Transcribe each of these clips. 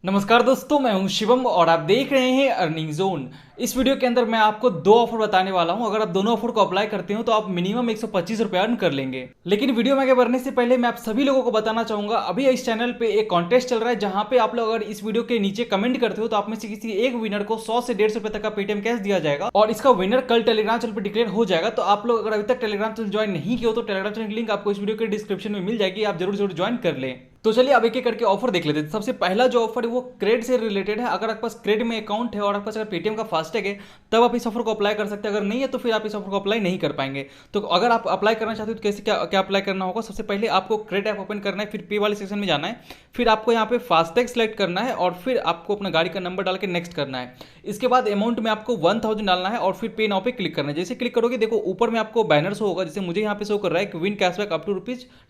नमस्कार दोस्तों, मैं हूं शिवम और आप देख रहे हैं अर्निंग जोन। इस वीडियो के अंदर मैं आपको दो ऑफर बताने वाला हूं। अगर आप दोनों ऑफर को अप्लाई करते हो तो आप मिनिमम 125 रुपये अर्न कर लेंगे। लेकिन वीडियो में आगे बढ़ने से पहले मैं आप सभी लोगों को बताना चाहूंगा, अभी इस चैनल पे एक कॉन्टेस्ट चल रहा है जहां पे आप लोग अगर इस वीडियो के नीचे कमेंट करते हो तो आप में से किसी एक विनर को 100 से 150 रुपए तक का पेटीएम कैश दिया जाएगा और इसका विनर कल टेलीग्राम चैनल पर डिक्लेयर हो जाएगा। तो आप लोग अगर अभी तक टेलीग्राम चैनल ज्वाइन नहीं किया हो तो टेलीग्राम चैनल की लिंक आपको इस वीडियो के डिस्क्रिप्शन में मिल जाएगी, आप जरूर जरूर ज्वाइन कर लें। तो चलिए अब एक एक करके ऑफर देख लेते हैं। सबसे पहला जो ऑफर है वो क्रेड से रिलेटेड है। अगर आपके पास क्रेड में अकाउंट है और आपके पास अगर पेटीएम का फास्टैग है तब आप इस ऑफर को अप्लाई कर सकते हैं, अगर नहीं है तो फिर आप इस ऑफर को अप्लाई नहीं कर पाएंगे। तो अगर आप अप्लाई करना चाहते हो तो कैसे क्या क्या अप्लाई करना होगा। सबसे पहले आपको क्रेड ऐप ओपन करना है, फिर पे वाले सेक्शन में जाना है, फिर आपको यहाँ पे फास्टैग सेलेक्ट करना है और फिर आपको अपना गाड़ी का नंबर डाल के नेक्स्ट करना है। इसके बाद अमाउंट में आपको 1000 डालना है और फिर पे नाउ पे क्लिक करना है। जैसे क्लिक करोगे देखो ऊपर में आपको बैनर शो होगा, जैसे मुझे यहाँ पे शो कर रहा है कि विन कैशबैक अप टू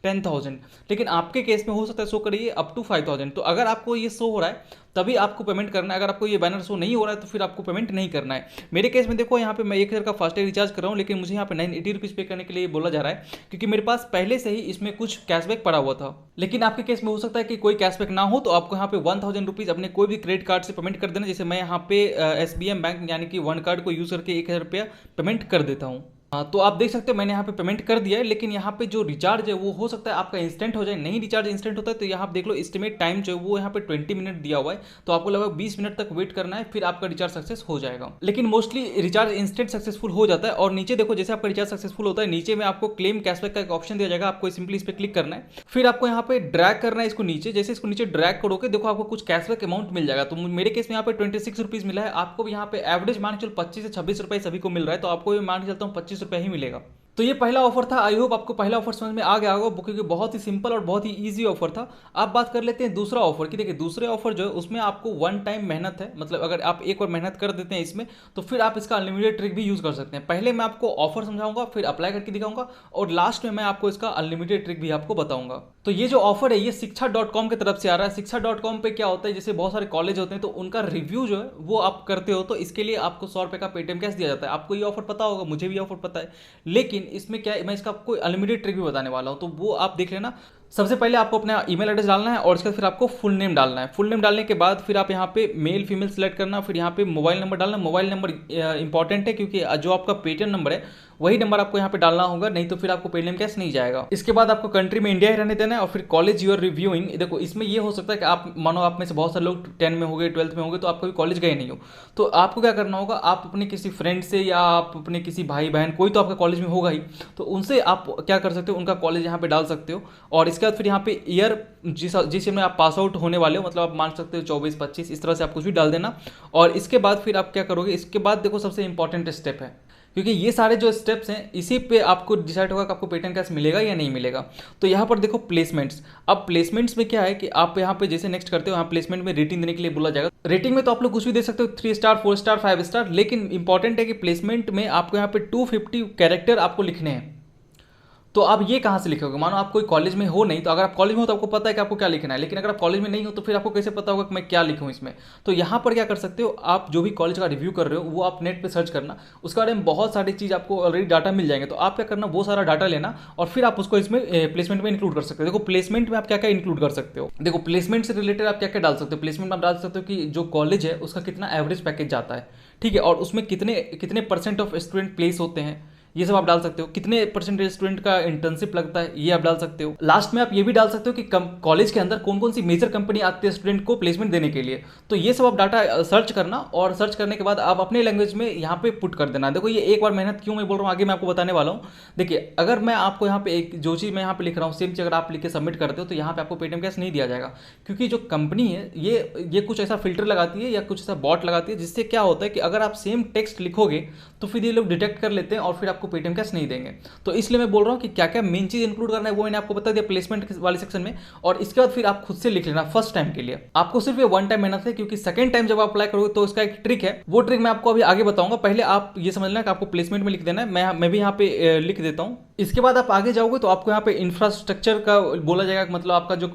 ₹10,000, लेकिन आपके केस में हो सकता है शो करिए अप टू 5000। तो अगर आपको ये शो हो रहा है तभी आपको पेमेंट करना है, अगर आपको ये बैनर शो नहीं हो रहा है तो फिर आपको पेमेंट नहीं करना है। मेरे केस में देखो यहाँ पे मैं 1000 का फास्टैग रिचार्ज कर रहा हूँ, लेकिन मुझे यहाँ पे 980 रुपीज़ पे करने के लिए बोला जा रहा है क्योंकि मेरे पास पहले से ही इसमें कुछ कैशबैक पड़ा हुआ था। लेकिन आपके केस में हो सकता है कि कोई कैशबैक ना हो, तो आपको यहाँ पे 1000 रुपीज़ अपने कोई भी क्रेडिट कार्ड से पेमेंट कर देना। जैसे मैं यहाँ पे SBM बैंक यानी कि वन कार्ड को यूज़ करके 1000 रुपया पेमेंट कर देता हूँ। हाँ, तो आप देख सकते हो मैंने यहाँ पे पेमेंट कर दिया है, लेकिन यहाँ पे जो रिचार्ज है वो हो सकता है आपका इंस्टेंट हो जाए। नहीं रिचार्ज इंस्टेंट होता है तो यहाँ पे देख लो एस्टिमेट टाइम जो है वो यहाँ पे 20 मिनट दिया हुआ है, तो आपको लगभग 20 मिनट तक वेट करना है, फिर आपका रिचार्ज सक्सेस हो जाएगा। लेकिन मोस्टली रिचार्ज इंस्टेंट सक्सेसफुल हो जाता है। और नीचे देखो जैसे आपका रिचार्ज सक्सेसफुल होता है नीचे में आपको क्लेम कैशबैक का एक ऑप्शन दिया जाएगा, आपको सिंपली इस पर क्लिक करना है, फिर आपको यहाँ पे ड्रैग करना है इसको नीचे। जैसे इसको नीचे ड्रैग करोगे देखो आपको कुछ कैशबैक अमाउंट मिल जाएगा। तो मेरे केस में यहाँ पे 26 रुपीज़ मिला है, आपको भी यहाँ पे एवरेज मान के चलो 25 से 26 रुपये सभी को मिल रहा है, तो आपको भी मान के चलता हूँ 25 रुपये ही मिलेगा। तो ये पहला ऑफर था। आई होप आपको पहला ऑफर समझ में आ गया होगा क्योंकि बहुत ही सिंपल और बहुत ही इजी ऑफर था। अब बात कर लेते हैं दूसरा ऑफर की। देखिए दूसरे ऑफर जो है उसमें आपको वन टाइम मेहनत है, मतलब अगर आप एक बार मेहनत कर देते हैं इसमें तो फिर आप इसका अनलिमिटेड ट्रिक भी यूज़ कर सकते हैं। पहले मैं आपको ऑफर समझाऊंगा, फिर अप्लाई करके दिखाऊंगा और लास्ट में मैं आपको इसका अनलिमिटेड ट्रिक भी आपको बताऊंगा। तो ये जो ऑफर है ये शिक्षा.com की तरफ से आ रहा है। शिक्षा.com पे क्या होता है, जैसे बहुत सारे कॉलेज होते हैं तो उनका रिव्यू जो है वो आप करते हो, तो इसके लिए आपको 100 रुपये का पेटीएम कैश दिया जाता है। आपको ये ऑफर पता होगा, मुझे भी ऑफर पता है, लेकिन इसमें क्या है मैं इसका आपको अनलिमिटेड ट्रिक भी बताने वाला हूँ, तो वो आप देख लेना। सबसे पहले आपको अपना ईमेल एड्रेस डालना है और इसके बाद फिर आपको फुल नेम डालना है। फुल नेम डालने के बाद फिर आप यहाँ पे मेल फीमेल सेलेक्ट करना, फिर यहाँ पे मोबाइल नंबर डालना। मोबाइल नंबर इंपॉर्टेंट है क्योंकि जो आपका पेटीएम नंबर है वही नंबर आपको यहाँ पे डालना होगा, नहीं तो फिर आपको पेटीएम कैश नहीं जाएगा। इसके बाद आपको कंट्री में इंडिया ही रहने देना है और फिर कॉलेज यूर रिव्यूइंग। देखो इसमें ये हो सकता है कि आप मानो आप में से बहुत सारे लोग 10 में हो गए 12th में हो गए तो आप कभी कॉलेज गए नहीं हो, तो आपको क्या करना होगा, आप अपने किसी फ्रेंड से या आप अपने किसी भाई बहन कोई तो आपका कॉलेज में होगा ही, तो उनसे आप क्या कर सकते हो उनका कॉलेज यहाँ पे डाल सकते हो। और इसके बाद फिर यहाँ पे ईयर जिस में आप पास आउट होने वाले हो, मतलब आप मान सकते हो 24 25 इस तरह से आप कुछ भी डाल देना। और इसके बाद फिर आप क्या करोगे, इसके बाद देखो सबसे इंपॉर्टेंट स्टेप है, क्योंकि ये सारे जो स्टेप्स हैं इसी पे आपको डिसाइड होगा कि आपको पेटीएम कैश मिलेगा या नहीं मिलेगा। तो यहाँ पर देखो प्लेसमेंट्स। अब प्लेसमेंट्स में क्या है कि आप यहाँ पे जैसे नेक्स्ट करते हो यहाँ प्लेसमेंट में रेटिंग देने के लिए बोला जाएगा। रेटिंग में तो आप लोग कुछ भी दे सकते हो, 3 स्टार 4 स्टार 5 स्टार, लेकिन इंपॉर्टेंट है कि प्लेसमेंट में आपको यहाँ पे 250 कैरेक्टर आपको लिखने हैं। तो आप ये कहाँ से लिखोगे, मानो आप कोई कॉलेज में हो नहीं, तो अगर आप कॉलेज में हो तो आपको पता है कि आपको क्या लिखना है, लेकिन अगर आप कॉलेज में नहीं हो तो फिर आपको कैसे पता होगा कि मैं क्या लिखूँ इसमें। तो यहाँ पर क्या कर सकते हो, आप जो भी कॉलेज का रिव्यू कर रहे हो वो आप नेट पे सर्च करना, उसके बारे में बहुत सारी चीज़ आपको ऑलरेडी डाटा मिल जाएंगे। तो आप क्या करना, वो सारा डाटा लेना और फिर आप उसको इसमें प्लेसमेंट में इंक्लूड कर सकते हो। देखो प्लेसमेंट में आप क्या क्या इंक्लूड कर सकते हो, देखो प्लेसमेंट से रिलेटेड आप क्या क्या डाल सकते हो। प्लेसमेंट में आप डाल सकते हो कि जो कॉलेज है उसका कितना एवरेज पैकेज जाता है, ठीक है, और उसमें कितने कितने % ऑफ स्टूडेंट प्लेस होते हैं, ये सब आप डाल सकते हो। कितने परसेंटेज स्टूडेंट का इंटर्नशिप लगता है ये आप डाल सकते हो। लास्ट में आप ये भी डाल सकते हो कि कॉलेज के अंदर कौन कौन सी मेजर कंपनी आती है स्टूडेंट को प्लेसमेंट देने के लिए। तो ये सब आप डाटा सर्च करना और सर्च करने के बाद आप अपने लैंग्वेज में यहाँ पे पुट कर देना। देखो ये एक बार मेहनत क्यों मैं बोल रहा हूँ आगे मैं आपको बताने वाला हूँ। देखिए अगर मैं आपको यहाँ पे एक जो चीज़ मैं यहाँ पे लिख रहा हूँ सेम चीज़ अगर आप लिख के सबमिट करते हो तो यहाँ पे आपको पेटीएम कैश नहीं दिया जाएगा, क्योंकि जो कंपनी है ये कुछ ऐसा फिल्टर लगाती है या कुछ ऐसा बॉट लगाती है जिससे क्या होता है कि अगर आप सेम टेक्स्ट लिखोगे तो फिर ये लोग डिटेक्ट कर लेते हैं और फिर आपको पेटीएम कैश नहीं देंगे। तो इसलिए मैं बोल रहा हूं कि क्या क्या मेन चीज इंक्लूड करना है वो मैंने आपको बता दिया प्लेसमेंट वाले सेक्शन में। और इसके बाद फिर आप खुद से लिख लेना फर्स्ट टाइम के लिए। आपको सिर्फ ये वन टाइम मेहनत है, क्योंकि सेकंड टाइम जब आप अप्लाई करोगे तो इसका एक ट्रिक है, वो ट्रिक मैं आपको अभी आगे बताऊंगा। पहले आप ये समझ लेना कि आपको प्लेसमेंट में लिख देना है। मैं भी यहाँ पे लिख देता हूँ इसके बाद आप आगे जाओगे तो आपको यहाँ पे इंफ्रास्ट्रक्चर का बोला जाएगा, मतलब आपका जो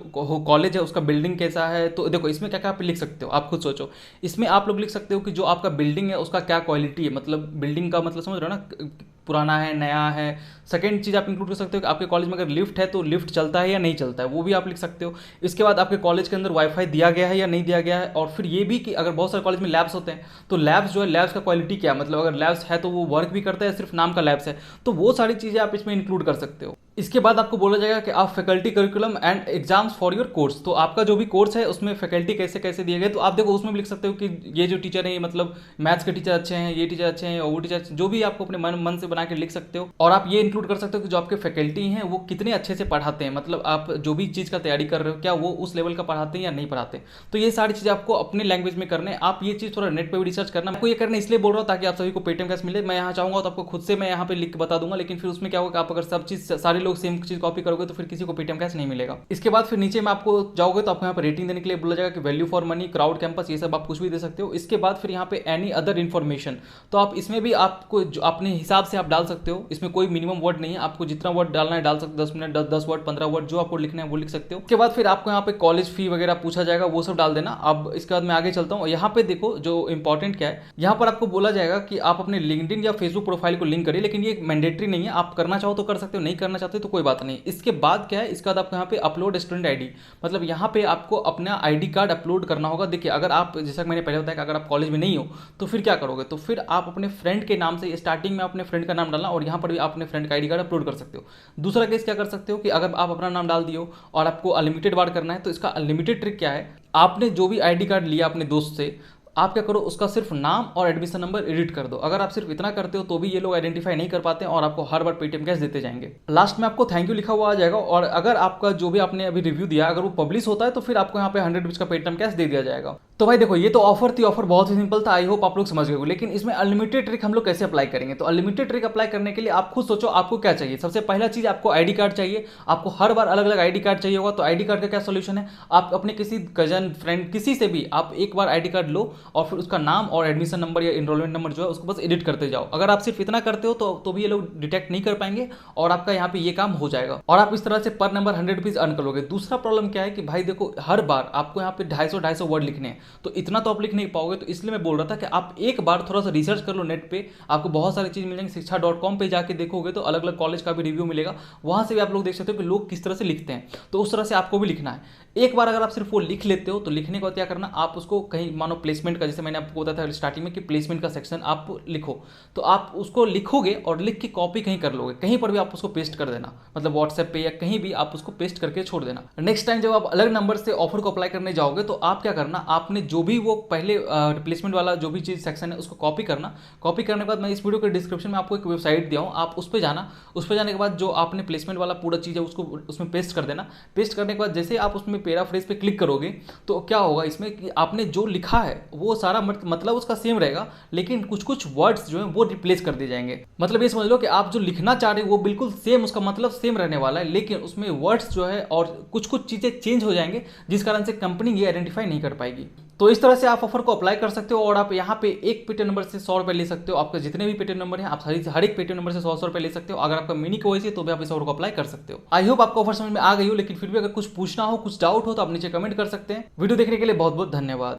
कॉलेज है उसका बिल्डिंग कैसा है। तो देखो इसमें क्या क्या आप लिख सकते हो, आप खुद सोचो। इसमें आप लोग लिख सकते हो कि जो आपका बिल्डिंग है उसका क्या क्वालिटी है, मतलब बिल्डिंग का मतलब समझ रहे हो ना, पुराना है नया है। सेकेंड चीज़ आप इंक्लूड कर सकते हो कि आपके कॉलेज में अगर लिफ्ट है तो लिफ्ट चलता है या नहीं चलता है, वो भी आप लिख सकते हो। इसके बाद आपके कॉलेज के अंदर वाईफाई दिया गया है या नहीं दिया गया है। और फिर ये भी कि अगर बहुत सारे कॉलेज में लैब्स होते हैं तो लैब्स जो है, लैब्स का क्वालिटी क्या है, मतलब अगर लैब्स है तो वो वर्क भी करता है, सिर्फ नाम का लैब्स है, तो वो सारी चीज़ें आप इसमें इंक्लूड कर सकते हो। इसके बाद आपको बोला जाएगा कि आप faculty curriculum and exams for your course, तो आपका जो भी कोर्स है उसमें फैकल्टी कैसे कैसे दिए गए, तो आप देखो उसमें भी लिख सकते हो कि ये जो टीचर है, मतलब मैथ्स के टीचर अच्छे हैं, ये टीचर अच्छे हैं, और वो टीचर, जो भी आपको अपने मन से बना के लिख सकते हो। और आप ये इंक्लूड कर सकते हो कि जो आपके फैकल्टी हैं वो कितने अच्छे से पढ़ाते हैं, मतलब आप जो भी चीज़ का तैयारी कर रहे हो क्या वो उस लेवल का पढ़ाते हैं या नहीं पढ़ाते। तो ये सारी चीज़ें आपको अपने लैंग्वेज में करने, आप ये चीज़ थोड़ा नेट पर भी रिसर्च करना। आपको ये करना इसलिए बोल रहा हूँ ताकि आप सभी को पेटीएम कैश मिले। मैं यहाँ चाहूँगा तो आपको खुद से मैं यहाँ पे लिख के बता दूंगा, लेकिन फिर उसमें क्या होगा, आप अगर सब चीज़ सारे लोग सेम चीज़ कॉपी करोगे तो फिर किसी को पेटीएम कैश नहीं मिलेगा। इसके बाद फिर नीचे में आपको जाओगे तो आपको यहाँ पर रेटिंग देने के लिए बोला जाएगा कि value for money, crowd campus, ये सब आप कुछ भी दे सकते हो। इसके बाद फिर यहाँ पे एनी अदर इन्फॉर्मेशन, तो आप इसमें भी आपको अपने हिसाब से आप डाल सकते हो। इसमें कोई मिनिमम वर्ड नहीं है, आपको जितना वर्ड डालना है डाल सकते हो, 10 मिनट 10 वर्ड 15 वर्ड जो आपको लिखना है वो लिख सकते हो। उसके बाद फिर आपको यहाँ पे कॉलेज फी वगैरह पूछा जाएगा, वो सब डाल देना। अब इसके बाद मैं आगे चलता हूँ। यहाँ पे देखो जो इंपॉर्टेंट क्या है, यहाँ पर आपको बोला जाएगा कि आप अपने लिंक्डइन या फेसबुक प्रोफाइल को लिंक करिए, लेकिन ये मैंडेटरी नहीं है, आप करना चाहो तो कर सकते हो, नहीं करना चाहते तो कोई बात नहीं। इसके बाद क्या है, इसके बाद आपको यहाँ पे अपलोड स्टूडेंट आईडी, मतलब यहाँ पे आपको अपना आईडी कार्ड अपलोड करना होगा। देखिए अगर आप, जैसा मैंने पहले बताया कि अगर आप कॉलेज में नहीं हो तो फिर क्या करोगे, तो फिर आप अपने फ्रेंड के नाम से स्टार्टिंग में अपने फ्रेंड का नाम डालना, और यहाँ पर भी आप अपने फ्रेंड का आईडी कार्ड अपलोड कर सकते हो। दूसरा केस क्या कर सकते हो कि अगर आप अपना नाम डाल दियो और आपको अनलिमिटेड बार करना है, तो इसका अनलिमिटेड ट्रिक क्या है, आपने जो भी आईडी कार्ड लिया अपने दोस्त से, आप क्या करो उसका सिर्फ नाम और एडमिशन नंबर एडिट कर दो। अगर आप सिर्फ इतना करते हो तो भी ये लोग आइडेंटिफाई नहीं कर पाते हैं और आपको हर बार पेटीएम कैश देते जाएंगे। लास्ट में आपको थैंक यू लिखा हुआ आ जाएगा, और अगर आपका जो भी आपने अभी रिव्यू दिया अगर वो पब्लिश होता है तो फिर आपको यहाँ पे 100 रुपीज़ का पेटीएम कैश दे दिया जाएगा। तो भाई देखो ये तो ऑफर थी, ऑफर बहुत ही सिंपल था, आई होप आप लोग समझ गए हो। लेकिन इसमें अनलिमिटेड ट्रिक हम लोग कैसे अप्लाई करेंगे, तो अनलिमिटेड ट्रिक अप्लाई करने के लिए आप खुद सोचो आपको क्या चाहिए। सबसे पहला चीज आपको आईडी कार्ड चाहिए, आपको हर बार अलग अलग आईडी कार्ड चाहिए होगा। तो आईडी कार्ड का क्या सोल्यूशन है, आप अपने किसी कजन फ्रेंड किसी से भी आप एक बार आईडी कार्ड लो और फिर उसका नाम और एडमिशन नंबर या इनरोलमेंट नंबर जो है उसको बस एडिट करते जाओ। अगर आप सिर्फ इतना करते हो तो भी ये लोग डिटेक्ट नहीं कर पाएंगे और आपका यहाँ पे ये काम हो जाएगा, और आप इस तरह से पर नंबर 100 रुपीज अर्न करोगे। दूसरा प्रॉब्लम क्या है कि भाई देखो हर बार आपको यहाँ पे 250 वर्ड लिखने हैं, तो इतना तो आप लिख नहीं पाओगे। तो इसलिए मैं बोल रहा था कि आप एक बार थोड़ा सा रिसर्च कर लो नेट पे, आपको बहुत सारी चीज मिल जाएंगी। शिक्षा.com पे जाके देखोगे तो अलग अलग कॉलेज का भी रिव्यू मिलेगा, वहां से भी आप लोग देख सकते हो कि लोग किस तरह से लिखते हैं। तो उस तरह से आपको भी लिखना है। एक बार अगर आप सिर्फ वो लिख लेते हो तो लिखने के बाद क्या करना, आप उसको कहीं मानो प्लेसमेंट का, जैसे मैंने आपको बताया था स्टार्टिंग में कि प्लेसमेंट का सेक्शन आप लिखो, तो आप उसको लिखोगे और लिख के कॉपी कहीं कर लोगे, कहीं पर भी आप उसको पेस्ट कर देना, मतलब व्हाट्सएप पे या कहीं भी आप उसको पेस्ट करके छोड़ देना। नेक्स्ट टाइम जब आप अलग नंबर से ऑफर को अप्लाई करने जाओगे तो आप क्या करना, आपने जो भी वो पहले प्लेसमेंट वाला जो भी चीज सेक्शन है उसको कॉपी करना। कॉपी करने के बाद मैं इस वीडियो के डिस्क्रिप्शन में आपको एक वेबसाइट दिया हूँ, आप उस पर जाना। उस पर जाने के बाद जो आपने प्लेसमेंट वाला पूरा चीज़ है उसको उसमें पेस्ट कर देना। पेस्ट करने के बाद जैसे आप उसमें पैराफ्रेज पे क्लिक करोगे तो क्या होगा इसमें कि आपने जो लिखा है वो सारा मतलब उसका सेम रहेगा, लेकिन कुछ कुछ वर्ड्स जो हैं वो रिप्लेस कर दिए जाएंगे। मतलब ये समझ लो कि आप जो लिखना चाह रहे हो वो बिल्कुल सेम, उसका मतलब सेम रहने वाला है, लेकिन उसमें वर्ड्स जो है और कुछ कुछ चीज़ें चेंज हो जाएंगे, जिस कारण से कंपनी ये आइडेंटिफाई नहीं कर पाएगी। तो इस तरह से आप ऑफर को अप्लाई कर सकते हो, और आप यहाँ पे एक पेटीएम नंबर से 100 रुपये ले सकते हो। आपके जितने भी पेटीएम नंबर हैं आप हर एक पेटीएम नंबर से 100 रुपये ले सकते हो। अगर आपका मिनी केवाईसी है तो भी आप इस ऑफर को अप्लाई कर सकते हो। आई होप आपको ऑफर समझ में आ गई हो, लेकिन फिर भी अगर कुछ पूछना हो, कुछ डाउट हो तो आप नीचे कमेंट कर सकते हैं। वीडियो देखने के लिए बहुत बहुत धन्यवाद।